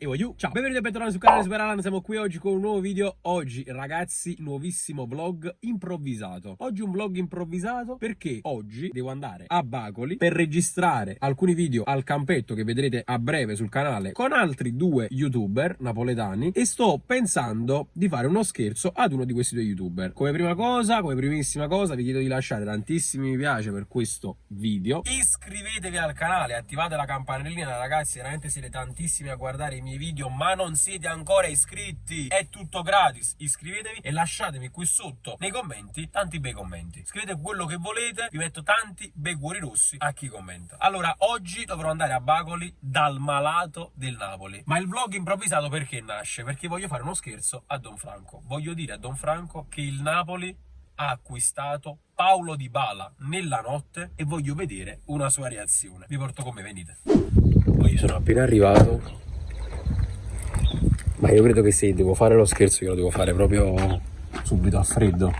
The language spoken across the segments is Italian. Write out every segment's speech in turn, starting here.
E voglio. Ciao, benvenuti e bentornati sul canale Super Alan. Siamo qui oggi con un nuovo video. Oggi, ragazzi, nuovissimo vlog improvvisato. Oggi un vlog improvvisato perché oggi devo andare a Bacoli per registrare alcuni video al campetto che vedrete a breve sul canale con altri due youtuber napoletani e sto pensando di fare uno scherzo ad uno di questi due youtuber. Come prima cosa, come primissima cosa, vi chiedo di lasciare tantissimi mi piace per questo video. Iscrivetevi al canale, attivate la campanellina, ragazzi, veramente siete tantissimi a guardare i miei video ma non siete ancora iscritti, è tutto gratis. Iscrivetevi e lasciatemi qui sotto nei commenti tanti bei commenti. Scrivete quello che volete, vi metto tanti bei cuori rossi a chi commenta. Allora, oggi dovrò andare a Bacoli dal malato del Napoli. Ma il vlog improvvisato perché nasce? Perché voglio fare uno scherzo a Don Franco. Voglio dire a Don Franco che il Napoli ha acquistato Paulo Dybala nella notte e voglio vedere una sua reazione. Vi porto con me, venite. Poi sono appena arrivato, ma io credo che se devo fare lo scherzo io lo devo fare proprio subito a freddo,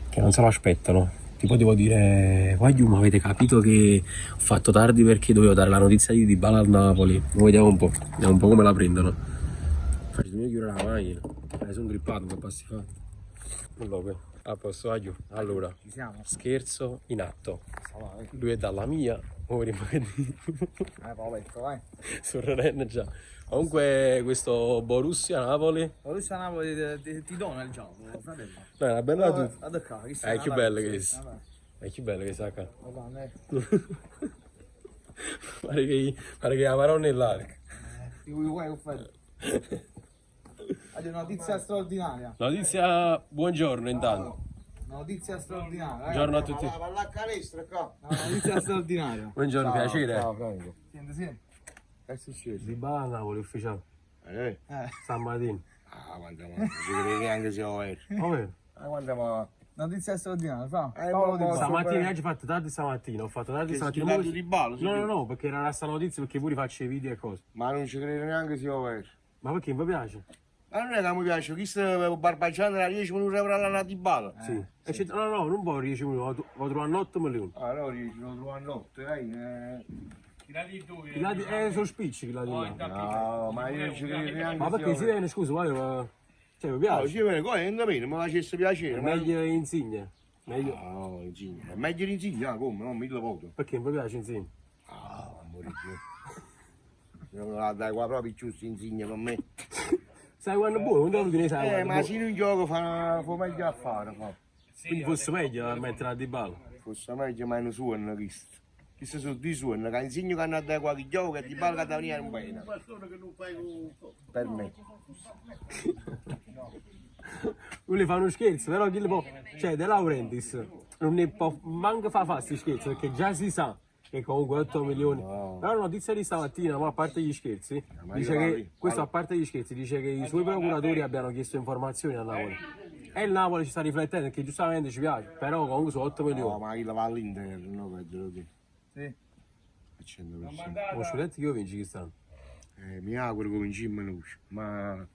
che non se lo aspettano. Tipo devo dire: guagliù, ma avete capito che ho fatto tardi perché dovevo dare la notizia di Dybala al Napoli? Vediamo un po' come la prendono. Faccio chiudere la macchina, sono grippato, un po' passi fa. Allora, a posto, Aglio. Allora, Ci siamo. scherzo in atto. Lui è dalla mia, ora Paoletto, vai. sul Ren già. Comunque questo Borussia Napoli. Borussia Napoli ti dona il gioco, fratello. No, è una bella tu. È più bella che è. È più bella che sacca. Pare che la maronna è là. Ti vuoi offrire? Hai una notizia straordinaria. Notizia, buongiorno intanto. Una notizia straordinaria. Buongiorno a tutti. Una notizia straordinaria. Buongiorno, piacere. Franco. Senti. Che è successo? Dybala a Napoli ufficiale. Stamattina. Quanto non ci credi neanche se ho vero. Come? Quanto Notizia straordinaria, fa. Paolo Dybala. Stamattina oggi ho fatto tardi stamattina. Ho fatto tardi Che stamattina. schillato di ballo? No, perché era sta notizia perché pure faccio i video e cose. Ma non ci credo neanche se ho vero. Ma perché mi piace? Ma non è che mi piace, chi sta barbaggiando la 10 minuti per la di ballo? Sì. No, non può 10 minuti, ho trovato 8 milioni. Allora 10 lo trovo a notte, Sono spicci là di là. No, ma io non ci credo neanche. Ma perché si viene, scusa, ma... Cioè, mi piace. Ci viene qua, non mi facesse piacere. È meglio Insigne. Meglio... No, Insigne. È meglio Insigne, come? Non mi lo voto. Perché mi piace Insigne? Amore Dio. Non la dai qua proprio giusto Insigne per me. Sai quando è buono, non te lo sai quando è Ma buono. se in un gioco fa meglio a fare, fa. Quindi fosse meglio mettere a Dybala. Forse meglio ma non suona questo. Questi sono due suoni, che insegno che hanno da qualche gioco che di ballo che da venire un bene. Per me. Lui fa uno scherzo, però chi le può... Cioè, De Laurentiis non ne può manco fa questi scherzi, perché già si sa che comunque 8 milioni. No. Però la notizia di stamattina, ma a parte gli scherzi, ma dice io che, vado- questo a parte gli scherzi, dice che i suoi procuratori abbiano chiesto informazioni a Napoli. E il Napoli ci sta riflettendo, perché giustamente ci piace, però comunque sono 8 No, milioni. ma chi la va all'Inter, no, per te lo dico. Sì. Al 100%. Lo studente che io vinci quest'anno. Mi auguro che vinciamo noi, ma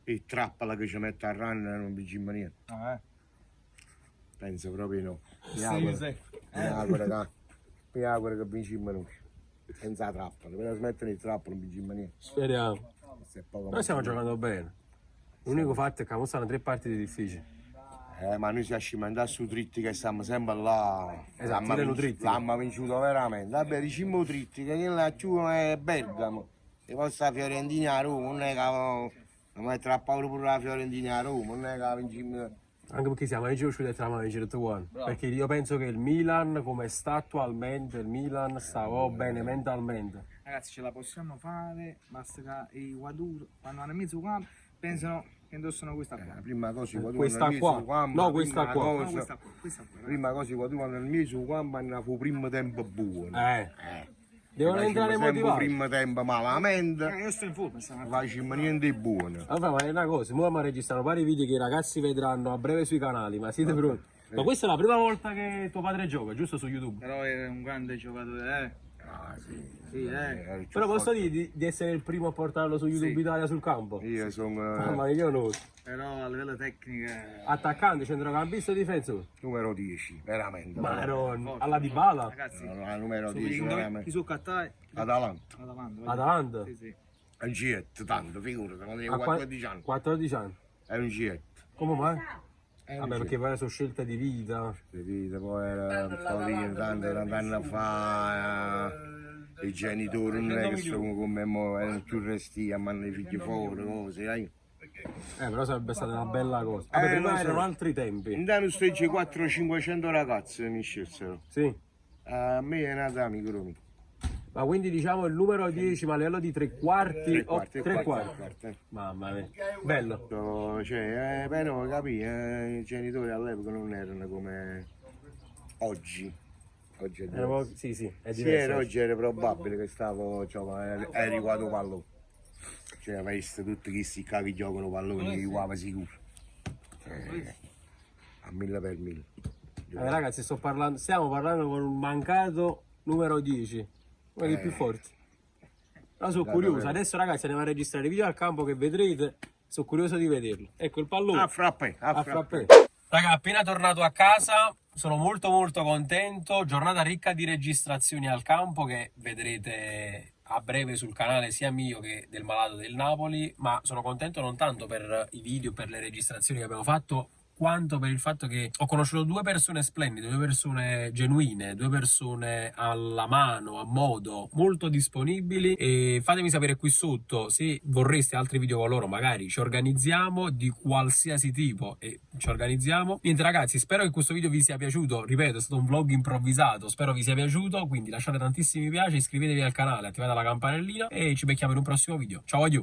il trappola che ci mette a run non vinciamo niente. Penso proprio no. Mi auguro che vinciamo noi. Senza trappola, per smettere il trappola non vinciamo niente. Speriamo. Questo è poco Noi stiamo ma- giocando bene. L'unico fatto è che stanno 3 partite difficili. Ma noi siamo scimandati su dritti che stiamo sempre là. Esatto, tirano dritti. L'hanno vinciuto veramente. Vabbè, diciamo dritti, che quella giù è Bergamo. E poi sta Fiorentina a Roma, non è che non è tra paura pure la Fiorentina a Roma, non è che vinciamo. Anche perché siamo già usciti tra a vincere tutto quanto. Perché io penso che il Milan, come sta attualmente, il Milan sta bene mentalmente. Ragazzi, ce la possiamo fare, basta che i Guaduro, quando hanno in mezzo campo, pensano che indossano questa qua. La prima cosa quando Questa vanno nel qua. mio su campo, No, questa prima qua. No, cosa- questa qua, questa qua. Prima cosa quando vanno nel mio su campo hanno fu primo tempo buono. Devono entrare motivati. Primo tempo malamente, Io sto in forma, non facciamo niente di buono. Vabbè, ma è una cosa, ora mi registrano vari video che i ragazzi vedranno a breve sui canali, ma siete pronti? Ma questa è la prima volta che tuo padre gioca, giusto su YouTube? Però è un grande giocatore, Ah, sì. Sì, Però posso dire di essere il primo a portarlo su YouTube Sì. Italia sul campo? Io sono Ma io no. Però a livello tecnico Attaccante, centrocampista e difensore. numero 10, veramente. Maronna, alla Dybala, ragazzi, Numero 10, chi veramente. su Qatar? Atalanta. Atalanta. Atalanta. Sì, sì. È un G8, tanto, figurati, quando avevo A 14 anni. 14 anni. È un G8. Come mai? È un Vabbè, G8. perché poi sono scelte di vita. Capito? Poi era un po' di tanti anni fa, i genitori non è che sono come me, erano più resti a mandare i figli fuori, cose, sai? Però sarebbe stata una bella cosa. Vabbè, lo prima so. erano altri tempi. Intanto steggi 400-500 ragazze mi scelsero. Sì. A me è nata amico mio. Ma quindi diciamo il numero 10, ma a livello di tre quarti? Tre quarti, Tre tre quarti. quarti. Mamma mia. Bello. Cioè, però capì, i genitori all'epoca non erano come oggi. Oggi è diverso. Sì, sì, è Sì, diverso. oggi era probabile che stavo, cioè, eri qua pallone. Cioè, avresti tutti questi qua che giocano palloni, qua sicuro. A 1000 per 1000. Ragazzi, stiamo parlando con un mancato numero 10, uno dei più forti. Però sono curioso. Adesso ragazzi andiamo a registrare i video al campo che vedrete. Sono curioso di vederlo. Ecco il pallone. A frappè, a frappè. Raga, appena tornato a casa, sono molto contento. Giornata ricca di registrazioni al campo che vedrete a breve sul canale sia mio che del Malato del Napoli, ma sono contento non tanto per i video, per le registrazioni che abbiamo fatto, quanto per il fatto che ho conosciuto due persone splendide, due persone genuine, due persone alla mano, a modo, molto disponibili. E fatemi sapere qui sotto se vorreste altri video con loro, magari ci organizziamo di qualsiasi tipo e ci organizziamo. Niente ragazzi, spero che questo video vi sia piaciuto, ripeto è stato un vlog improvvisato, spero vi sia piaciuto, quindi lasciate tantissimi mi piace, iscrivetevi al canale, attivate la campanellina e ci becchiamo in un prossimo video. Ciao, adieu!